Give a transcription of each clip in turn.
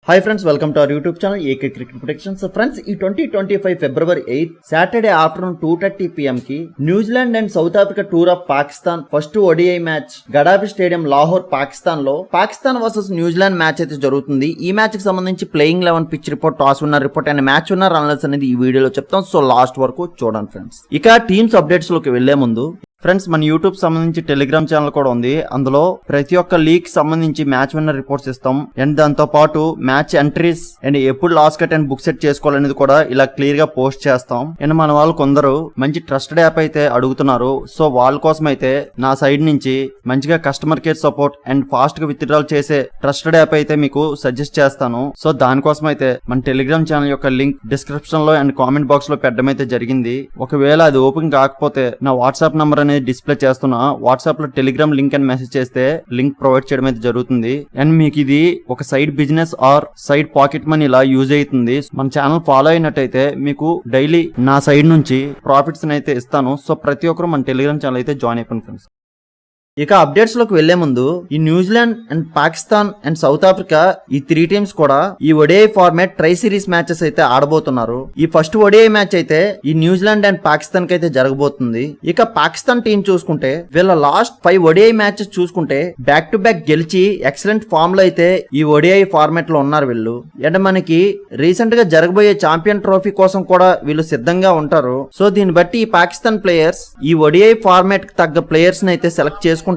Hi friends, welcome to our YouTube channel AK cricket protections. Friends, ఈ 2025 ఫిబ్రవరి 8 Saturday afternoon 2:30 PM కి New Zealand and south Africa tour of Pakistan first ODI match Gaddafi stadium Lahore Pakistan లో Pakistan versus New Zealand match అయితే జరుగుతుంది. ఈ match కి సంబంధించి playing 11 pitch report, toss winner report and match winner analysis అనేది ఈ వీడియోలో చెప్తాం. సో లాస్ట్ వరకు చూడండి ఫ్రెండ్స్. ఇక టీమ్స్ అప్డేట్స్ లోకి వెళ్లే ముందు ఫ్రెండ్స్, మన యూట్యూబ్ సంబంధించి టెలిగ్రామ్ ఛానల్ కూడా ఉంది. అందులో ప్రతి ఒక్క లీగ్ సంబంధించి మ్యాచ్ విన్నర్ రిపోర్ట్స్ ఇస్తాం అండ్ దాంతో పాటు మ్యాచ్ ఎంట్రీస్ అండ్ ఎప్పుడు loss cut and book set చేసుకోవాలనేది కూడా ఇలా క్లియర్ గా పోస్ట్ చేస్తాం. అండ్ మన వాళ్ళు కొందరు మంచి ట్రస్టెడ్ యాప్ అయితే అడుగుతున్నారు. సో వాళ్ళ కోసం అయితే నా సైడ్ నుంచి మంచిగా customer care support and fast గా విత్డ్రాల్ చేసే ట్రస్టెడ్ యాప్ అయితే మీకు సజెస్ట్ చేస్తాను. సో దానికోసం అయితే మన టెలిగ్రామ్ ఛానల్ యొక్క లింక్ డిస్క్రిప్షన్ లో అండ్ కామెంట్ బాక్స్ లో పెట్టడం అయితే జరిగింది. ఒకవేళ అది ఓపెన్ కాకపోతే నా వాట్సాప్ నంబర్ డిస్ప్లే చేస్తున్నా, వాట్సాప్ లో టెలిగ్రామ్ లింక్ అని మెసేజ్ చేస్తే లింక్ ప్రొవైడ్ చేయడం అయితే జరుగుతుంది. అండ్ మీకు ఇది ఒక side business are side pocket money ఇలా యూజ్ అవుతుంది. మన ఛానల్ ఫాలో అయినట్టయితే మీకు డైలీ నా సైడ్ నుంచి ప్రాఫిట్స్ అయితే ఇస్తాను. సో ప్రతి ఒక్కరు మన టెలిగ్రామ్ ఛానల్ అయితే జాయిన్ అయిపోయింది ఫ్రెండ్స్. ఇక అప్డేట్స్ లోకి వెళ్లే ముందు ఈ New Zealand and Pakistan and south Africa ఈ 3 టీమ్స్ కూడా ఈ ODI format try series matches అయితే ఆడబోతున్నారు. ఈ ఫస్ట్ ఓడిఐ మ్యాచ్ అయితే ఈ న్యూజిలాండ్ అండ్ పాకిస్తాన్ కి అయితే జరగబోతుంది. ఇక పాకిస్తాన్ టీం చూసుకుంటే వీళ్ళ లాస్ట్ 5 ఓడిఐ మ్యాచెస్ చూసుకుంటే బ్యాక్ టు బ్యాక్ గెలిచి ఎక్సలెంట్ ఫామ్ లో అయితే ఈ ఓడిఐ ఫార్మాట్ లో ఉన్నారు వీళ్ళు. అండ్ మనకి రీసెంట్ గా జరగబోయే ఛాంపియన్ ట్రోఫీ కోసం కూడా వీళ్ళు సిద్ధంగా ఉంటారు. సో దీన్ని బట్టి ఈ పాకిస్తాన్ ప్లేయర్స్ ఈ ఓడిఐ ఫార్మాట్ కి తగ్గ ప్లేయర్స్ ని అయితే సెలెక్ట్ చేసుకుంటారు.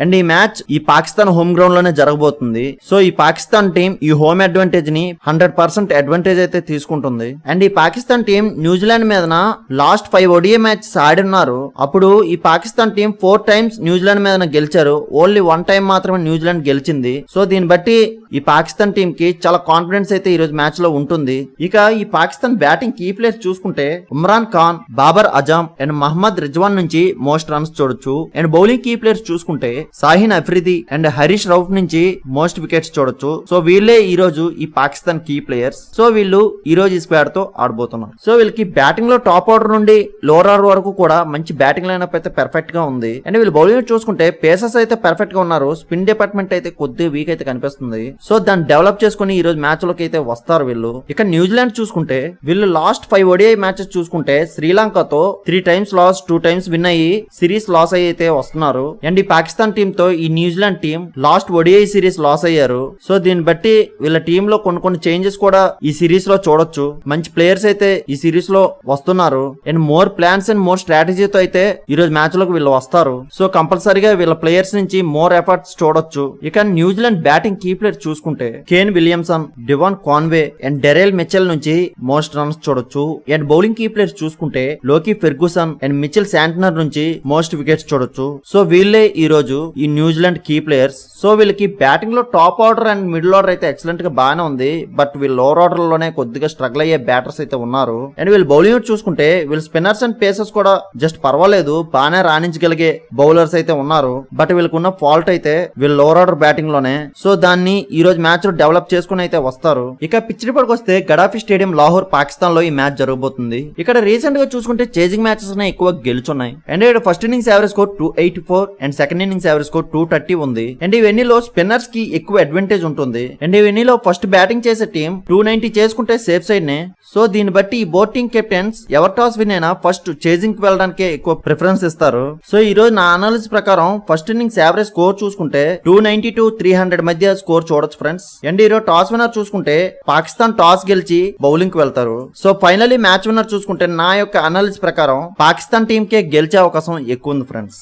అండ్ ఈ మ్యాచ్ ఈ పాకిస్తాన్ హోమ్ గ్రౌండ్ లోనే జరగబోతుంది. సో ఈ పాకిస్తాన్ టీం ఈ హోమ్ అడ్వాంటేజ్ ని 100% అడ్వాంటేజ్ అయితే తీసుకుంటుంది. అండ్ ఈ పాకిస్తాన్ టీం న్యూజిలాండ్ మీదన లాస్ట్ 5 ఓడిఐ మ్యాచ్ ఆడిన్నారు. అప్పుడు ఈ పాకిస్తాన్ టీం 4 టైమ్స్ న్యూజిలాండ్ మీదన గెలిచారు. ఓన్లీ 1 టైం మాత్రమే న్యూజిలాండ్ గెలిచింది. సో దీన్ని బట్టి ఈ పాకిస్తాన్ టీం కి చాలా కాన్ఫిడెన్స్ అయితే ఈ రోజు మ్యాచ్ లో ఉంటుంది. ఇక ఈ పాకిస్తాన్ బ్యాటింగ్ కీ ప్లేయర్స్ చూసుకుంటే ఉమ్రాన్ ఖాన్, బాబర్ అజామ్ అండ్ మహమ్మద్ రిజ్వాన్ నుంచి మోస్ట్ రన్స్ చూడొచ్చు. అండ్ బౌలింగ్ కీ ప్లేయర్స్ చూసుకుంటే సాహిన్ అఫ్రిది అండ్ హరీష్ రౌఫ్ నుంచి మోస్ట్ వికెట్స్ చూడొచ్చు. సో వీళ్ళే ఈ రోజు ఈ పాకిస్తాన్ కీ ప్లేయర్స్. సో వీళ్ళు ఈ రోజు ఈ స్క్వాడ్ తో ఆడబోతున్నారు. సో వీళ్ళకి బ్యాటింగ్ లో టాప్ ఆర్డర్ నుండి లోవర్ ఆర్డర్ వరకు కూడా మంచి బ్యాటింగ్ లైనప్ అయితే పర్ఫెక్ట్ గా ఉంది. అండ్ వీళ్ళు బౌలింగ్ చూసుకుంటే పేసర్స్ అయితే పర్ఫెక్ట్ గా ఉన్నారు. స్పిన్ డిపార్ట్మెంట్ అయితే కొద్దిగా వీక్ అయితే కనిపిస్తుంది. సో దాన్ని డెవలప్ చేసుకుని ఈ రోజు మ్యాచ్ లోకి అయితే వస్తారు వీళ్ళు. ఇక న్యూజిలాండ్ చూసుకుంటే వీళ్ళు లాస్ట్ 5 ఓడిఐ మ్యాచెస్ చూసుకుంటే శ్రీలంకతో 3 టైమ్స్ లాస్, 2 టైమ్స్ విన్ అయ్యి సిరీస్ లాస్ అయితే వస్తున్నారు. అండ్ ఈ పాకిస్తాన్ టీమ్ తో ఈ New Zealand team last ODI series loss అయ్యారు. సో దీన్ని బట్టి వీళ్ళ టీమ్ లో కొన్ని చేంజెస్ కూడా ఈ సిరీస్ లో చూడొచ్చు. మంచి ప్లేయర్స్ అయితే ఈ సిరీస్ లో వస్తున్నారు. And more plans and more స్ట్రాటజీతో అయితే ఈ రోజు మ్యాచ్ లోకి వీళ్ళు వస్తారు. సో కంపల్సరీగా వీళ్ళ ప్లేయర్స్ నుంచి మోర్ ఎఫర్ట్స్ చూడొచ్చు. ఇక న్యూజిలాండ్ బ్యాటింగ్ కీ ప్లేయర్ చూసుకుంటే Kane Williamson, Devon Conway and Daryl Mitchell నుంచి మోస్ట్ రన్స్ చూడొచ్చు. అండ్ బౌలింగ్ కీ ప్లేయర్స్ చూసుకుంటే Lockie Ferguson and Mitchell Santner నుంచి మోస్ట్ వికెట్స్ చూడొచ్చు. సో వీళ్ళే ఈ రోజు ఈ న్యూజిలాండ్ కీ ప్లేయర్స్. సో వీళ్ళకి బ్యాటింగ్ లో top order and middle order అయితే ఎక్సలెంట్ గా బాగానే ఉంది. బట్ వీళ్ళు లోవర్ ఆర్డర్ లోనే కొద్దిగా స్ట్రగుల్ అయ్యే బ్యాటర్స్ అయితే ఉన్నారు. అండ్ వీళ్ళు బౌలింగ్ చూసుకుంటే వీళ్ళు స్పిన్నర్స్ అండ్ పేసర్స్ కూడా జస్ట్ పర్వాలేదు, బాగానే రాణించగలిగే బౌలర్స్ అయితే ఉన్నారు. బట్ వీళ్ళకున్న ఫాల్ట్ అయితే వీళ్ళు లోవర్ ఆర్డర్ బ్యాటింగ్ లోనే. సో దాన్ని ఈ రోజు మ్యాచ్ లో డెవలప్ చేసుకుని అయితే వస్తారు. ఇక పిచ్ రిపోర్ట్ వస్తే గడాఫీ స్టేడియం లాహోర్ పాకిస్తాన్ లో ఈ మ్యాచ్ జరగబోతుంది. ఇక్కడ రీసెంట్ గా చూసుకుంటే చేజింగ్ మ్యాచెస్ ఎక్కువ గెలుచున్నాయి. అండ్ ఇక్కడ first innings average score 284 and second innings average score 230 ఉంది. అండ్ ఇవన్నీలో స్పిన్నర్స్ కి ఎక్కువ అడ్వాంటేజ్ ఉంటుంది. అండ్ ఇవన్నీలో ఫస్ట్ బ్యాటింగ్ చేసే టీం 290 చేసుకుంటే సేఫ్ సైడ్ నే. సో దీన్ని బట్టి ఈ both team captains ever toss win అయినా ఫస్ట్ చేజింగ్ కి వెళ్ళడానికి ఎక్కువ ప్రిఫరెన్స్ ఇస్తారు. సో ఈ రోజు నా అనాలిసిస్ ప్రకారం ఫస్ట్ ఇన్నింగ్స్ యావరేజ్ స్కోర్ చూసుకుంటే 290 to 300 మధ్య స్కోర్ చూడొచ్చు ఫ్రెండ్స్. అండ్ ఈ రోజు టాస్ విన్నర్ చూసుకుంటే పాకిస్తాన్ టాస్ గెలిచి బౌలింగ్ కి వెళ్తారు. సో ఫైనలీ మ్యాచ్ విన్నర్ చూసుకుంటే నా యొక్క అనాలిసిస్ ప్రకారం పాకిస్తాన్ టీం కే గెలిచే అవకాశం ఎక్కువ ఉంది ఫ్రెండ్స్.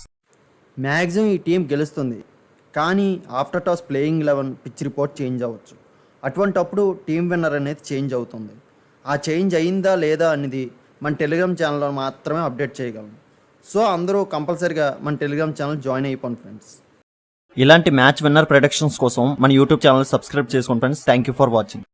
మ్యాక్సిమం ఈ టీం గెలుస్తుంది, కానీ after toss playing 11 pitch report change అవ్వచ్చు. అటువంటప్పుడు టీం విన్నర్ అనేది చేంజ్ అవుతుంది. ఆ చేంజ్ అయిందా లేదా అనేది మన టెలిగ్రామ్ ఛానల్లో మాత్రమే అప్డేట్ చేయగలం. సో అందరూ కంపల్సరీగా మన టెలిగ్రామ్ ఛానల్ జాయిన్ అయిపోండి ఫ్రెండ్స్. ఇలాంటి మ్యాచ్ విన్నర్ ప్రొడక్షన్స్ కోసం మన యూట్యూబ్ ఛానల్ సబ్స్క్రైబ్ చేసుకోండి friends. Thank you for watching.